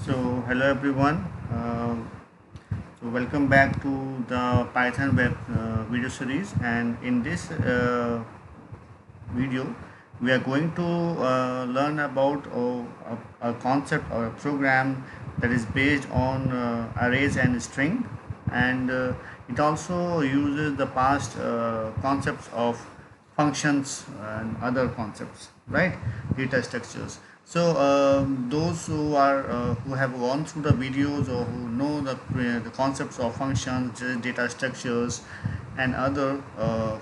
So hello everyone. So welcome back to the Python web video series, and in this video we are going to learn about a concept or a program that is based on arrays and string, and it also uses the past concepts of functions and other concepts, right? Data structures. So those who have gone through the videos or who know the concepts of functions, data structures, and other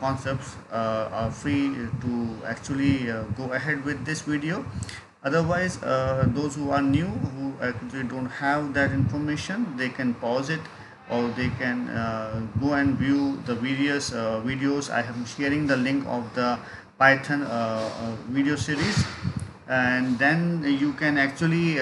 concepts are free to actually go ahead with this video. Otherwise, those who are new, who actually don't have that information, they can pause it, or they can go and view the various videos. I am sharing the link of the Python video series, and then you can actually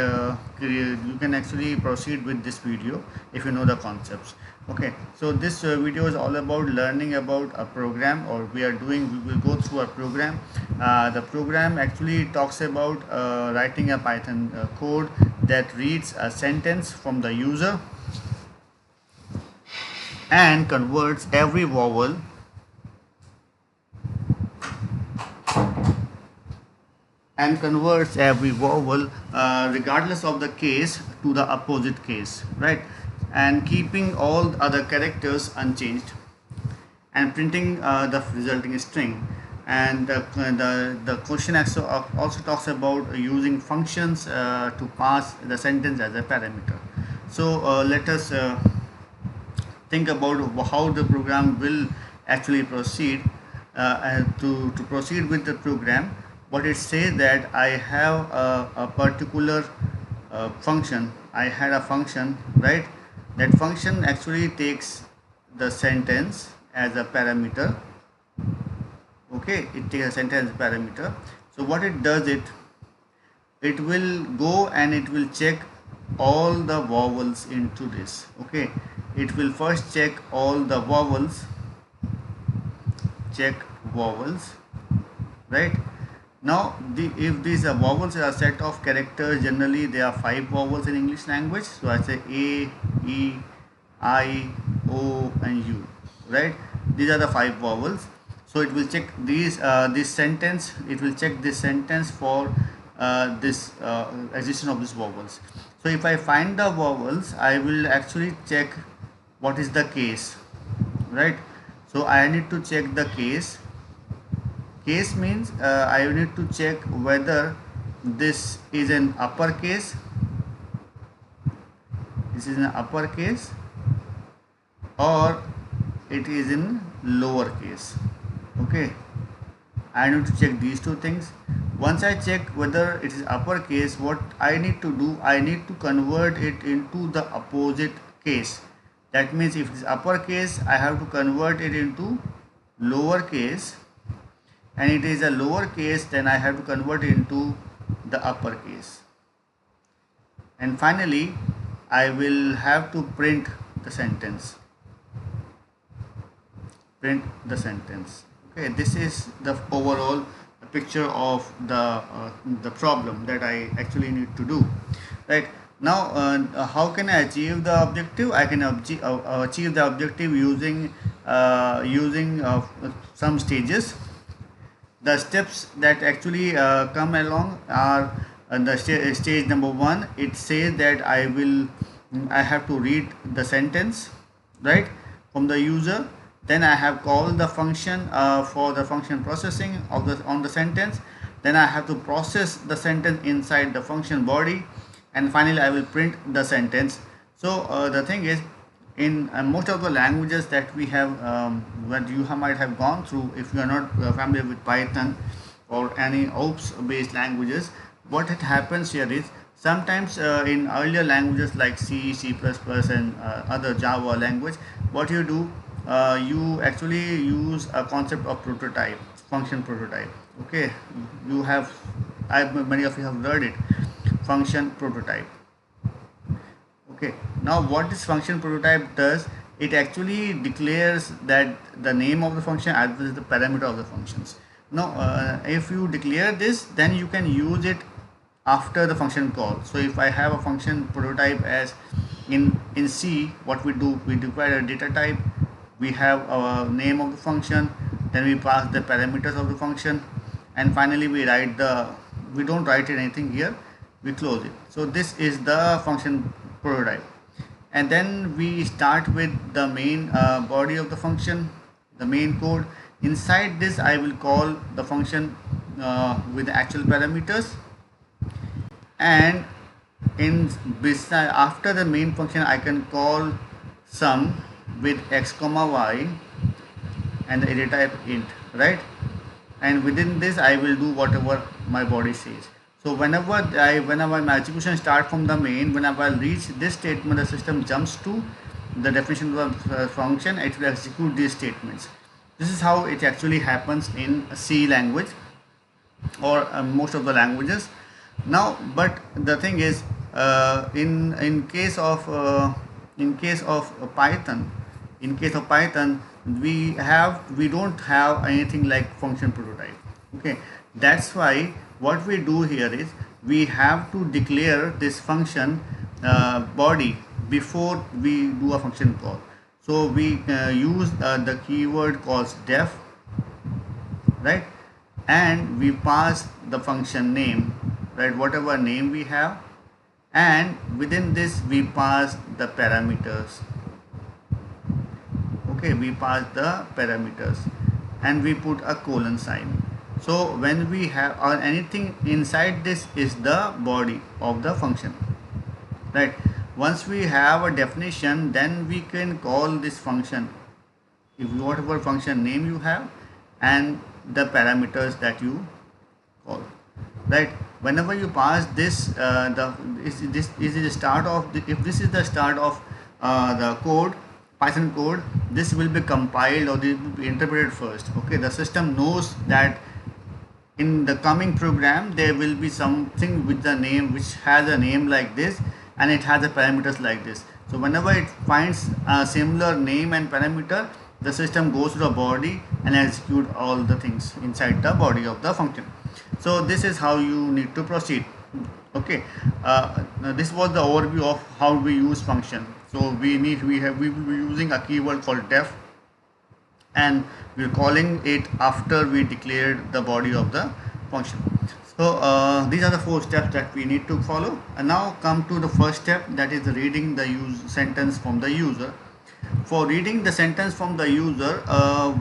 proceed with this video if you know the concepts. Okay, so this video is all about learning about a program, or we will go through a program. The program actually talks about writing a Python code that reads a sentence from the user and converts every vowel regardless of the case to the opposite case, right? And keeping all other characters unchanged, and printing the resulting string. And the question also talks about using functions to pass the sentence as a parameter. So let us think about how the program will actually proceed. And to proceed with the program, what it says that I have a particular function. I had a function, right? That function actually takes the sentence as a parameter. Okay, it takes a sentence parameter. So what it does, it will go and it will check all the vowels into this. Okay, it will first check all the vowels, right? Now if these vowels are a set of characters, generally there are 5 vowels in English language. So I say A, E, I, O and U, right? These are the 5 vowels. So it will check this sentence. It will check this sentence for this existence of these vowels. So if I find the vowels, I will actually check what is the case, right? So I need to check the case. Case means I need to check whether this is an uppercase. This is an uppercase, or it is in lowercase. Okay, I need to check these two things. Once I check whether it is uppercase, what I need to do, I need to convert it into the opposite case. That means if it is uppercase, I have to convert it into lowercase, and it is a lowercase, then I have to convert it into the uppercase. And finally, I will have to print the sentence. Okay, this is the overall picture of the problem that I actually need to do, right? Now how can I achieve the objective? I can achieve the objective using some stages. The steps that actually come along are the stage number 1. It says that I have to read the sentence, right, from the user. Then I have called the function for the function processing of the sentence. Then I have to process the sentence inside the function body, and finally I will print the sentence. So the thing is, in most of the languages that we have, that you might have gone through, if you are not familiar with Python or any OPS based languages, what it happens here is sometimes in earlier languages like C, C++, and other Java language, what you do, you actually use a concept of prototype, function prototype. Okay, many of you have heard it, function prototype. Okay, now what this function prototype does, it actually declares that the name of the function as well as the parameter of the functions. Now if you declare this, then you can use it after the function call. So if I have a function prototype as in C, what we do, we declare a data type, we have our name of the function, then we pass the parameters of the function, and finally we don't write anything here, we close it. So this is the function prototype, and then we start with the main body of the function, the main code. Inside this I will call the function with the actual parameters, and in beside after the main function I can call sum with x comma y and the array type int, right? And within this I will do whatever my body says. So whenever my execution start from the main, whenever I reach this statement, the system jumps to the definition of the function, it will execute these statements. This is how it actually happens in C language, or most of the languages. Now, but the thing is, in case of Python, we don't have anything like function prototype. Okay, that's why what we do here is we have to declare this function body before we do a function call. So we use the keyword called def, right? And we pass the function name, right, whatever name we have, and within this we pass the parameters. Okay, we pass the parameters and we put a colon sign. So when we have, or anything inside this is the body of the function, right? Once we have a definition, then we can call this function, if whatever function name you have and the parameters that you call, right? Whenever you pass this, this is the start of the, if this is the start of the code, Python code, this will be compiled or this will be interpreted first. Okay, the system knows that in the coming program there will be something with the name which has a name like this and it has the parameters like this. So whenever it finds a similar name and parameter, the system goes to the body and execute all the things inside the body of the function. So this is how you need to proceed. Okay, this was the overview of how we use function. So we will be using a keyword called def, and we're calling it after we declared the body of the function. So these are the 4 steps that we need to follow. And now come to the first step, that is reading the sentence from the user. For reading the sentence from the user,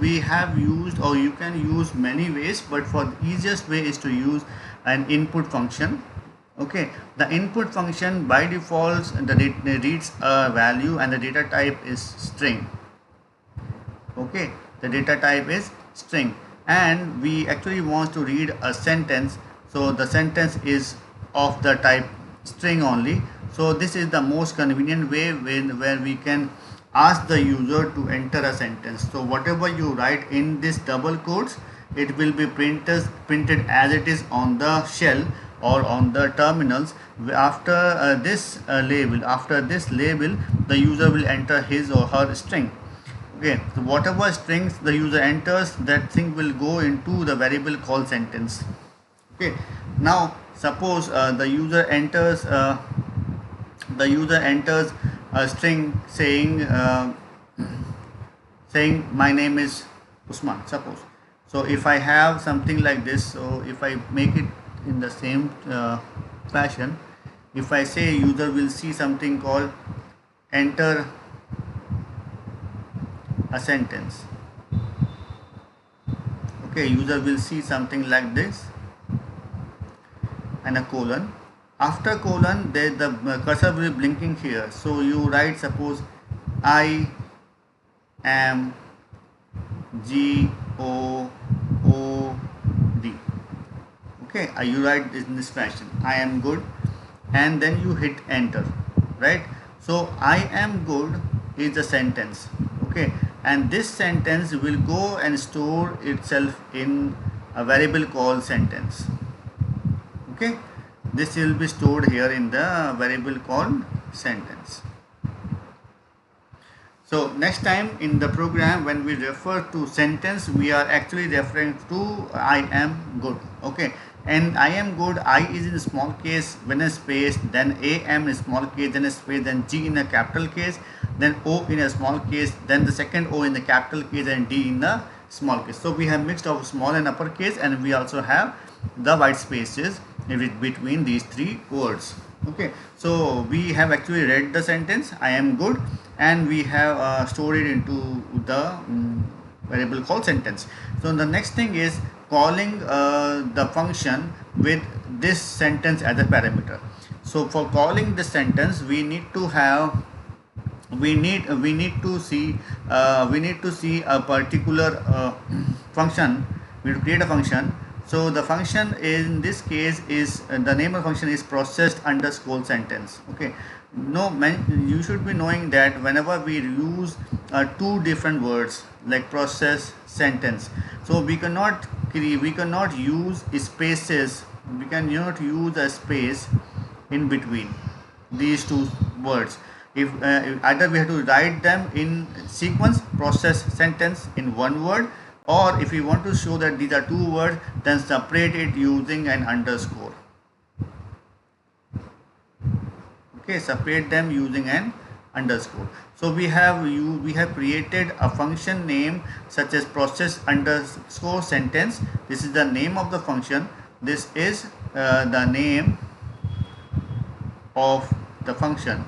we have used, or you can use many ways, but for the easiest way is to use an input function. Okay, the input function by default reads a value and the data type is string. Okay, the data type is string, and we actually want to read a sentence, so the sentence is of the type string only. So this is the most convenient way where we can ask the user to enter a sentence. So whatever you write in this double quotes, it will be printed as it is on the shell or on the terminals. After this label, the user will enter his or her string. Okay, so whatever strings the user enters, that thing will go into the variable called sentence. Okay, now suppose the user enters a string saying my name is Usman, suppose. So if I have something like this, so if I make it in the same fashion, if I say user will see something called enter a sentence. Okay, user will see something like this and a colon. After colon, the cursor will be blinking here. So you write, suppose I am GOOD. Okay, you write in this fashion, I am good, and then you hit enter, right? So I am good is a sentence. Okay, and this sentence will go and store itself in a variable called sentence. Okay, this will be stored here in the variable called sentence. So next time in the program, when we refer to sentence, we are actually referring to I am good. Okay, And I am good, I is in small case, when a space, then am in small case, then a space, then G in a capital case, then O in a small case, then the second O in the capital case, and D in the small case. So we have mixed of small and upper case, and we also have the white spaces between these three words. Okay, so we have actually read the sentence I am good, and we have stored it into the variable called sentence. So the next thing is calling the function with this sentence as a parameter. So for calling this sentence, we need to have we need to see a particular function. We will create a function. So the function in this case is the name of the function is processed underscore sentence. Okay, no man, you should be knowing that whenever we use two different words like process, sentence, so we cannot use spaces, we cannot use a space in between these two words. If either we have to write them in sequence, process, sentence in one word, or if we want to show that these are two words, then separate it using an underscore. Okay, separate them using an underscore. So we have created a function name such as process underscore sentence. This is the name of the function. This is the name of the function.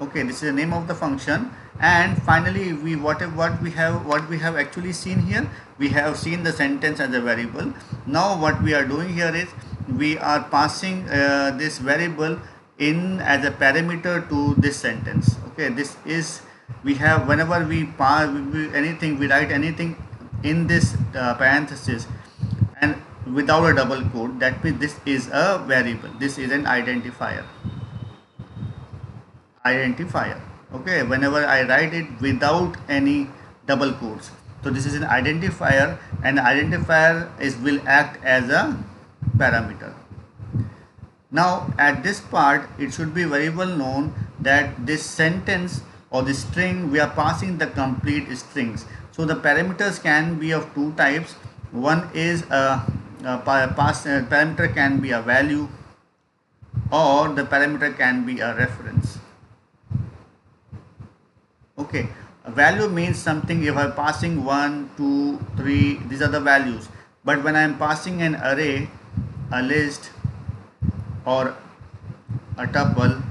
Okay, this is the name of the function. And finally, what we have actually seen here, we have seen the sentence as a variable. Now what we are doing here is we are passing this variable in as a parameter to this sentence. Okay, this is, we have, whenever we pass anything, we write anything in this parenthesis and without a double quote, that means this is a variable, this is an identifier. Okay, whenever I write it without any double quotes, so this is an identifier, and identifier will act as a parameter. Now at this part, it should be very well known that this sentence or the string, we are passing the complete strings. So the parameters can be of two types. One is parameter can be a value, or the parameter can be a reference. Okay, a value means something. If I'm passing 1, 2, 3, these are the values. But when I'm passing an array, a list, or a tuple,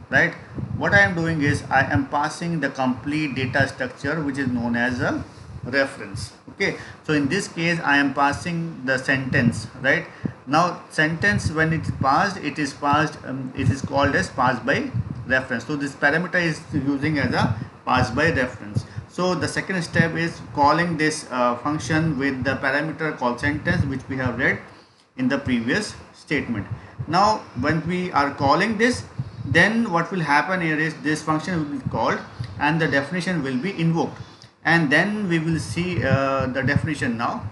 right, what I am doing is I am passing the complete data structure, which is known as a reference. Okay, so in this case I am passing the sentence, right? Now sentence, when it is passed, it is called as pass by reference. So this parameter is using as a pass by reference. So the second step is calling this function with the parameter called sentence, which we have read in the previous statement. Now when we are calling this, then what will happen here is this function will be called and the definition will be invoked, and then we will see the definition now.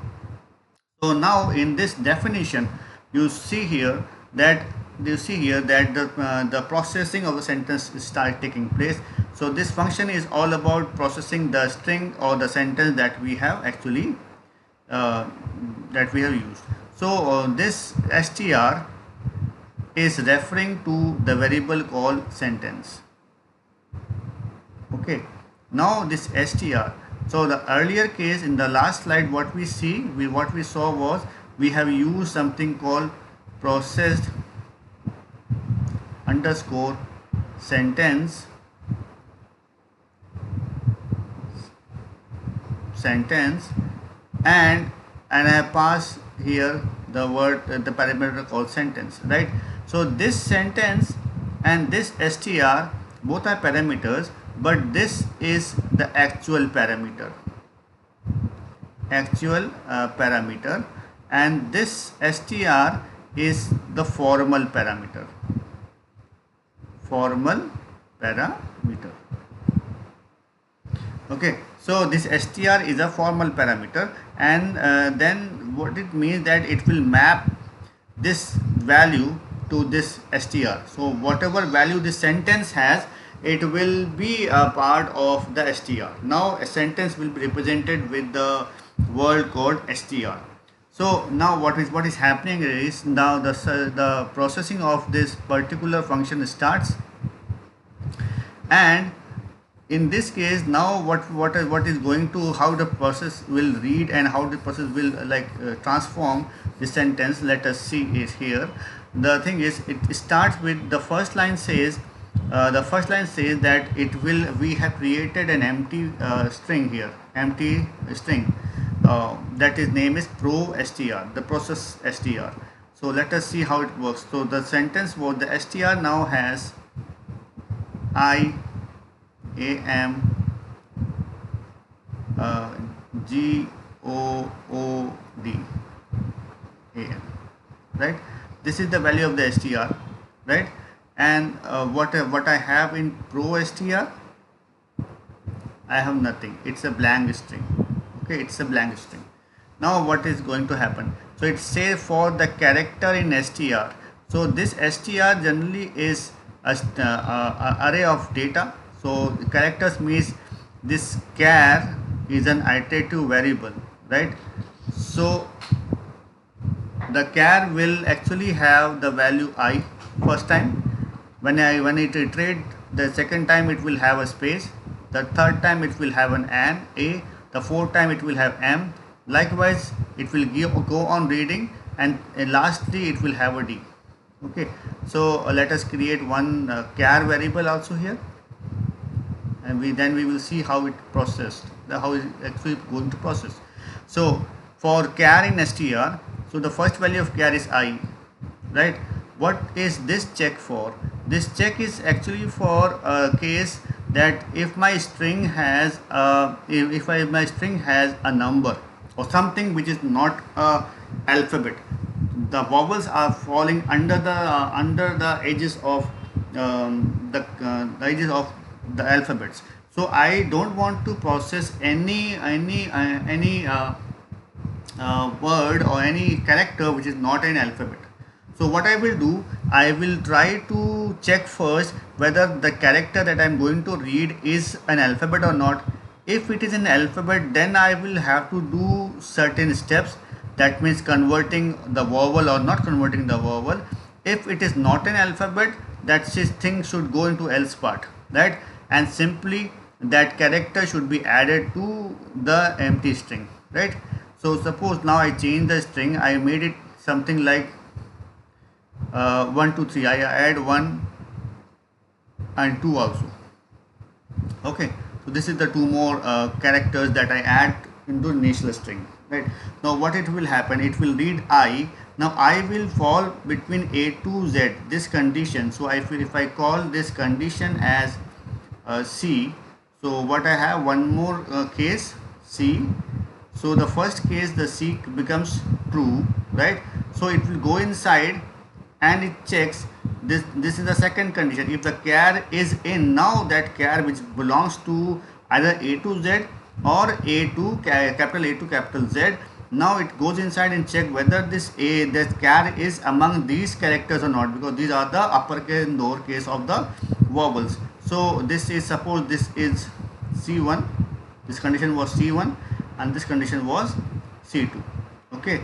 So now in this definition, you see here that the processing of the sentence start taking place. So this function is all about processing the string or the sentence that we have actually used. So this str is referring to the variable called sentence. Okay, now this str. So the earlier case in the last slide, what we saw was we have used something called processed underscore sentence and I have passed here the word the parameter called sentence, right? So this sentence and this str both are parameters, but this is the actual parameter, and this str is the formal parameter. Okay, so this str is a formal parameter, and then what it means that it will map this value to this str. So whatever value this sentence has, it will be a part of the str. Now a sentence will be represented with the word called str. So now what is happening is, now the processing of this particular function starts. And in this case, now what is going to, how the process will read and how the process will transform the sentence. Let us see is here. The thing is, it starts with the first line says that we have created an empty string here, empty string, that is name is pro-str, the process str. So let us see how it works. So the sentence was, the str now has I am God am, right? This is the value of the str, right? And what I have in pro str, I have nothing. It's a blank string. Okay, it's a blank string. Now what is going to happen? So it says for the character in str. So this str generally is a array of data. So characters means this char is an iterative variable, right? So the char will actually have the value I first time. When it iterate, the second time it will have a space, the third time it will have an a, the fourth time it will have m. Likewise, it will go on reading, and lastly it will have a d. Okay, so let us create one char variable also here, and we will see how it processed, how it actually going to process. So for char in str, so the first value of char is I, right? What is this check for? This check is actually for a case that if my string has my string has a number or something which is not a alphabet, the vowels are falling under the edges of the edges of the alphabets. So I don't want to process any word or any character which is not an alphabet. So what I will do, I will try to check first whether the character that I am going to read is an alphabet or not. If it is an alphabet, then I will have to do certain steps. That means converting the vowel or not converting the vowel. If it is not an alphabet, that thing should go into else part, right? And simply that character should be added to the empty string, right? So suppose now I change the string, I made it something like 1 2 3. I add 1 and 2 also. Okay, so this is the two more characters that I add into initial string, right? Now what it will happen, it will read I. Now I will fall between A to Z, this condition. So if I call this condition as C, so what I have, one more case C. So the first case, the C becomes true, right? So it will go inside and it checks this. This is the second condition. If the char is in, now that char which belongs to either A to Z or A to capital Z, now it goes inside and check whether this char is among these characters or not, because these are the uppercase and lowercase of the vowels. So this is, suppose this is C1, this condition was C1 and this condition was C2. Okay,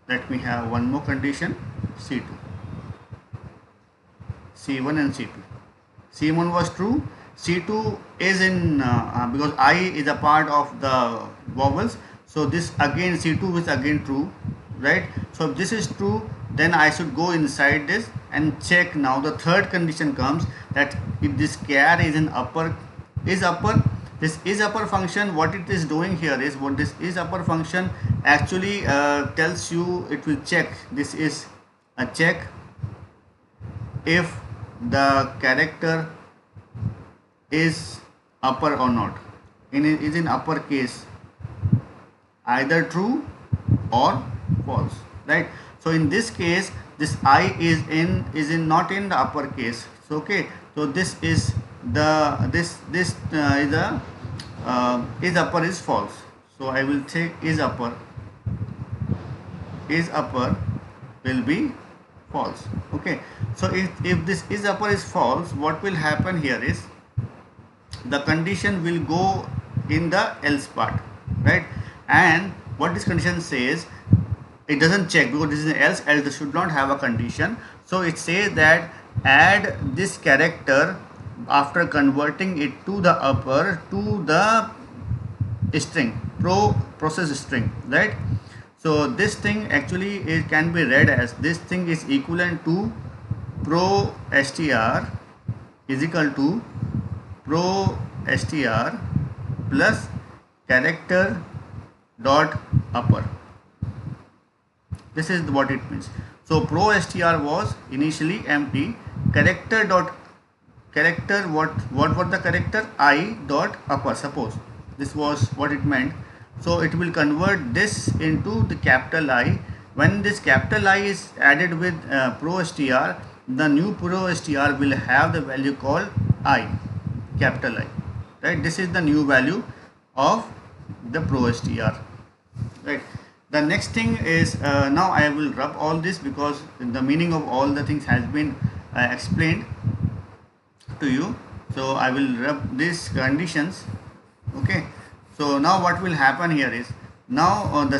let me have one more condition, C2, C1 and C2. C1 was true, C2 is in because I is a part of the vowels, so this again C2 is again true, right? So if this is true, then I should go inside this and check. Now the third condition comes, that if this char is in upper, this is upper function, what it is doing here is, what this is upper function actually tells you, it will check, this is a check if the character is upper or not, is in uppercase, either true or false, right? So in this case, this I is not in the uppercase. So okay, so this is the is upper is false. So I will take is upper will be false. Okay, so if this is upper is false, what will happen here is, the condition will go in the else part, right? and what this condition says, it doesn't check because this is an else should not have a condition. So it says that add this character after converting it to the upper to the string, process string, right? So this thing actually it can be read as, this thing is equivalent to pro str is equal to pro str plus character dot upper. This is what it means. So pro str was initially empty, character what the character I dot upper, suppose this was what it meant. So it will convert this into the capital I. When this capital I is added with pro str, the new pro str will have the value called I, capital I, right? This is the new value of the pro str, right? The next thing is, now I will rub all this because the meaning of all the things has been explained to you. So I will rub these conditions. Okay, so now what will happen here is, now the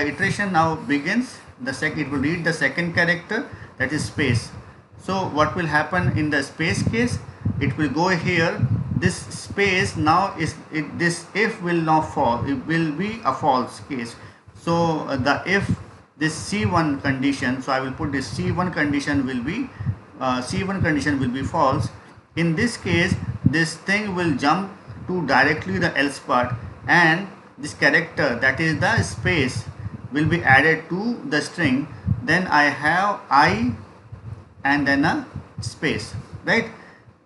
iteration now begins. It will read the second character, that is space. So what will happen in the space case, it will go here, this space now is this if will not fall, it will be a false case. So the if this C1 condition, so I will put this C1 condition will be false. In this case, this thing will jump to directly the else part, and this character, that is the space, will be added to the string. Then I have I and then a space, right?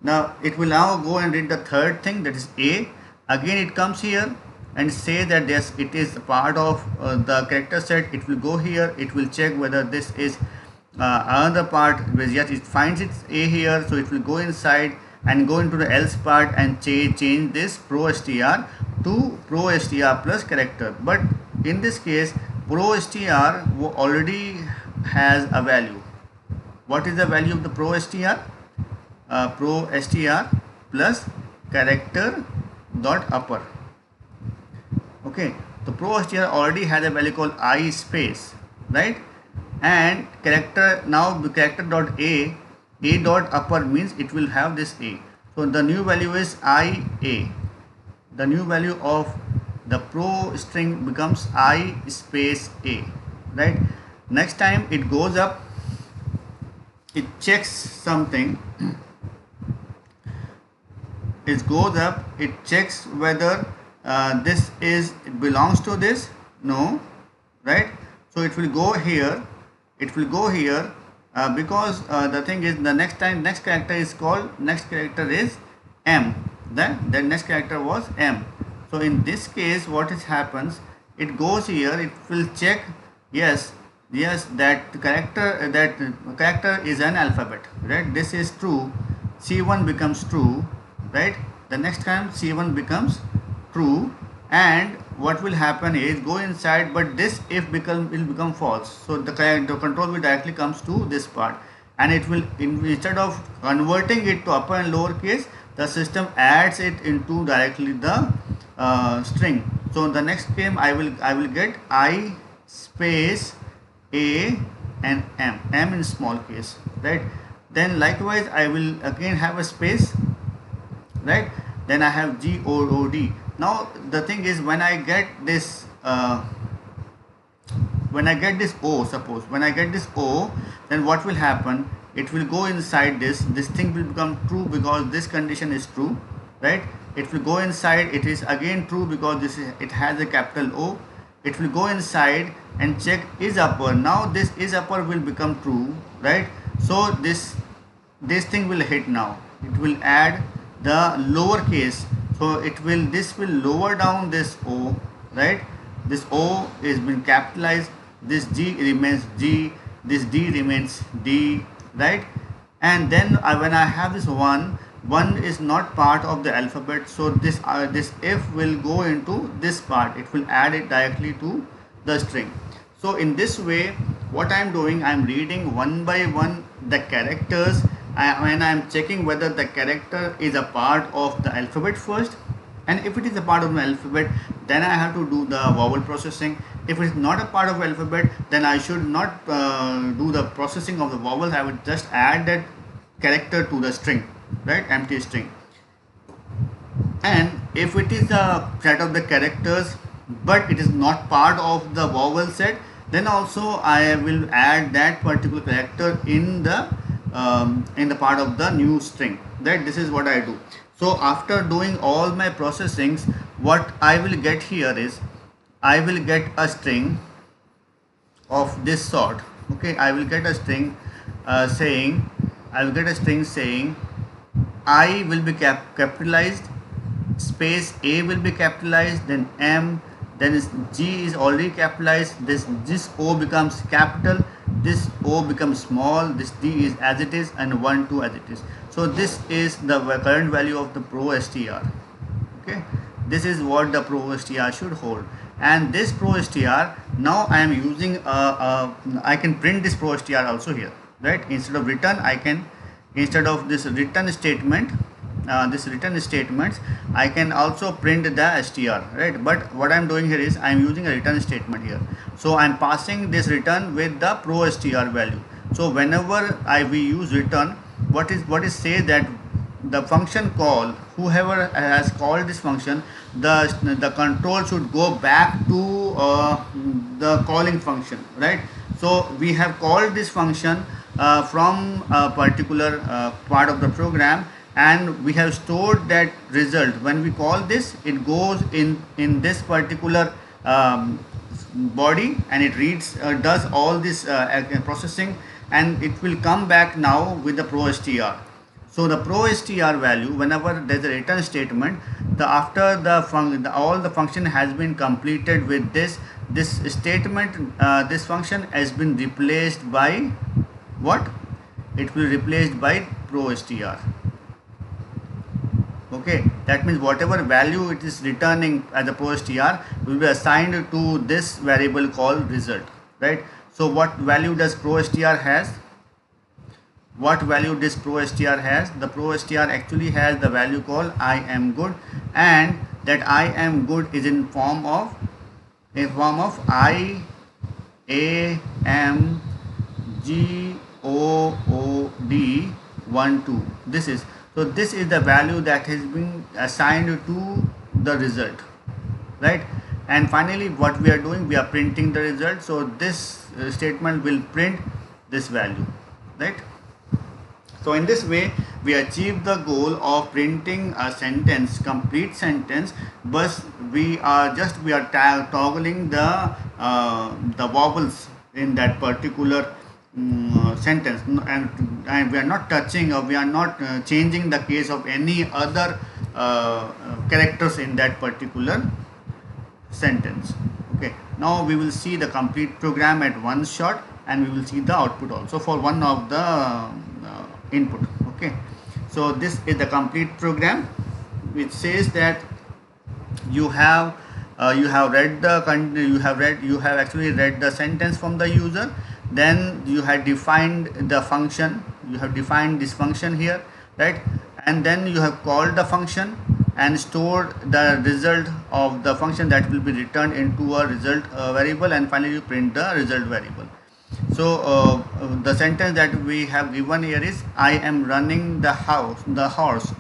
Now it will now go and read the third thing, that is A. Again it comes here and say that yes, it is a part of the character set. It will go here, it will check whether this is another part, yes, it finds its A here, so it will go inside and go into the else part and change this pro str to pro str plus character. But in this case, pro str already has a value. What is the value of the pro str? Pro str plus character dot upper. Okay, the pro str already has a value called I space, right? And character, now the character dot a dot upper means it will have this A. So the new value is IA. The new value of the pro string becomes I space A, right? Next time it goes up, it checks something. It goes up, it checks whether this is, it belongs to this, no, right? So it will go here, because the thing is, the next character is called, next character is M, the next character was M. So in this case what happens, it goes here, it will check, yes, that the character is an alphabet, right? This is true, C1 becomes true, right? The next time C1 becomes true, and what will happen is go inside, but this if will become false. So the control will directly comes to this part, and it will, instead of converting it to upper and lower case, the system adds it into directly the string. So the next game I will get I space A and M in small case, right? Then likewise I will again have a space, right? Then I have GOOD. Now the thing is, when I get this O, suppose when I get this O, then what will happen, it will go inside this thing will become true because this condition is true, right? It will go inside, it is again true because it has a capital O. It will go inside and check is upper. Now this is upper will become true, right? So this thing will hit now. It will add the lower case. So this will lower down this O, right? This O is been capitalized, this G remains G, this D remains D, right? And then when I have this 1 is not part of the alphabet, so this if will go into this part, it will add it directly to the string. So in this way, what I am doing, I am reading one by one the characters, when I am checking whether the character is a part of the alphabet first, and if it is a part of the alphabet, then I have to do the vowel processing. If it is not a part of alphabet, then I should not do the processing of the vowels. I would just add that character to the string, right, empty string. And if it is a set of the characters but it is not part of the vowel set, then also I will add that particular character in the part of the new string. That this is what I do. So after doing all my processings, what I will get here is I will get a string of this sort. Okay, I will get a string saying I will be capitalized, space A will be capitalized, then M, then is G is already capitalized, this O becomes capital, this O becomes small, this D is as it is, and 1 2 as it is. So this is the current value of the pro str. Okay, this is what the pro str should hold. And this pro str, now I am using I can print this pro str also here, right? Instead of return, I can, instead of this return statement, this return statements, I can also print the str, right? But what I am doing here is I am using a return statement here. So I am passing this return with the pro str value. So whenever we use return, what is say that the function call, whoever has called this function, the control should go back to the calling function, right? So we have called this function from a particular part of the program, and we have stored that result. When we call this, it goes in this particular body, and it reads, does all this processing, and it will come back now with the pro str. So the pro str value, whenever there is a return statement, after all the function has been completed with this statement, this function has been replaced by what? It will be replaced by pro str. Okay, that means whatever value it is returning as a pro str will be assigned to this variable called result, right? So what value does pro str has? What value this pro str has? The pro str actually has the value called I am good, and that I am good is in form of I A M G O O D 1 2. This is the value that has been assigned to the result, right? And finally, what we are doing, we are printing the result. So this statement will print this value, right? So in this way, we achieve the goal of printing a sentence, complete sentence, but we are toggling the vowels in that particular sentence, and we are not touching, or we are not changing the case of any other characters in that particular sentence. Okay, now we will see the complete program at one shot, and we will see the output also for one of the input. Okay, so this is the complete program, which says that you have actually read the sentence from the user, then you have defined the function, you have defined this function here, right? And then you have called the function and stored the result of the function that will be returned into a result variable, and finally you print the result variable. So the sentence that we have given here is I am running the horse, HOURSE.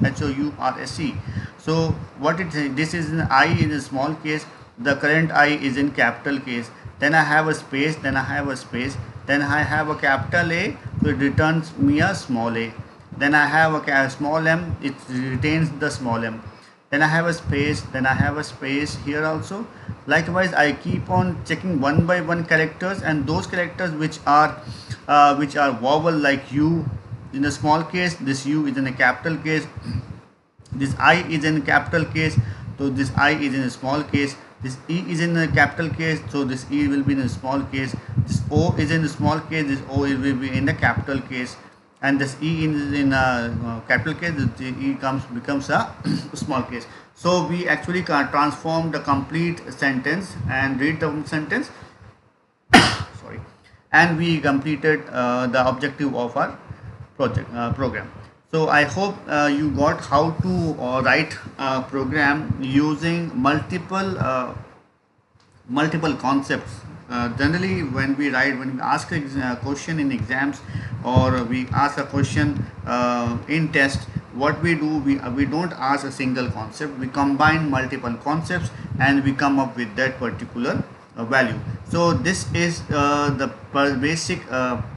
So what it is, this is I in a small case, the current I is in capital case, then I have a space, then I have a space, then I have a capital A, so it returns me a small a, then I have a small m, it retains the small m, then I have a space, then I have a space here also. Likewise, I keep on checking one by one characters, and those characters which are vowel, like U in a small case, this U is in a capital case, this I is in a capital case, so this I is in a small case, this E is in a capital case, so this E will be in a small case, this O is in a small case, this O will be in a capital case, and this E is in a capital case, this E becomes a small case. So we actually can transform the complete sentence and read the sentence sorry, and we completed the objective of our program. So I hope you got how to write a program using multiple concepts. Generally, when we ask a question in exams, or we ask a question in test, what we do, we don't ask a single concept. We combine multiple concepts and we come up with that particular value. So this is the basic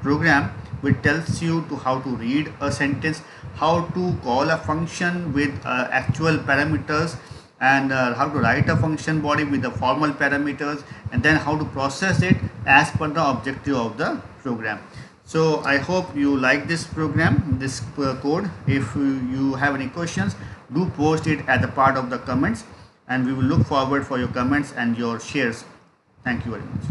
program which tells you to how to read a sentence, how to call a function with actual parameters, and how to write a function body with the formal parameters, and then how to process it as per the objective of the program. So I hope you like this program, this code. If you have any questions, do post it at the part of the comments, and we will look forward for your comments and your shares. Thank you very much.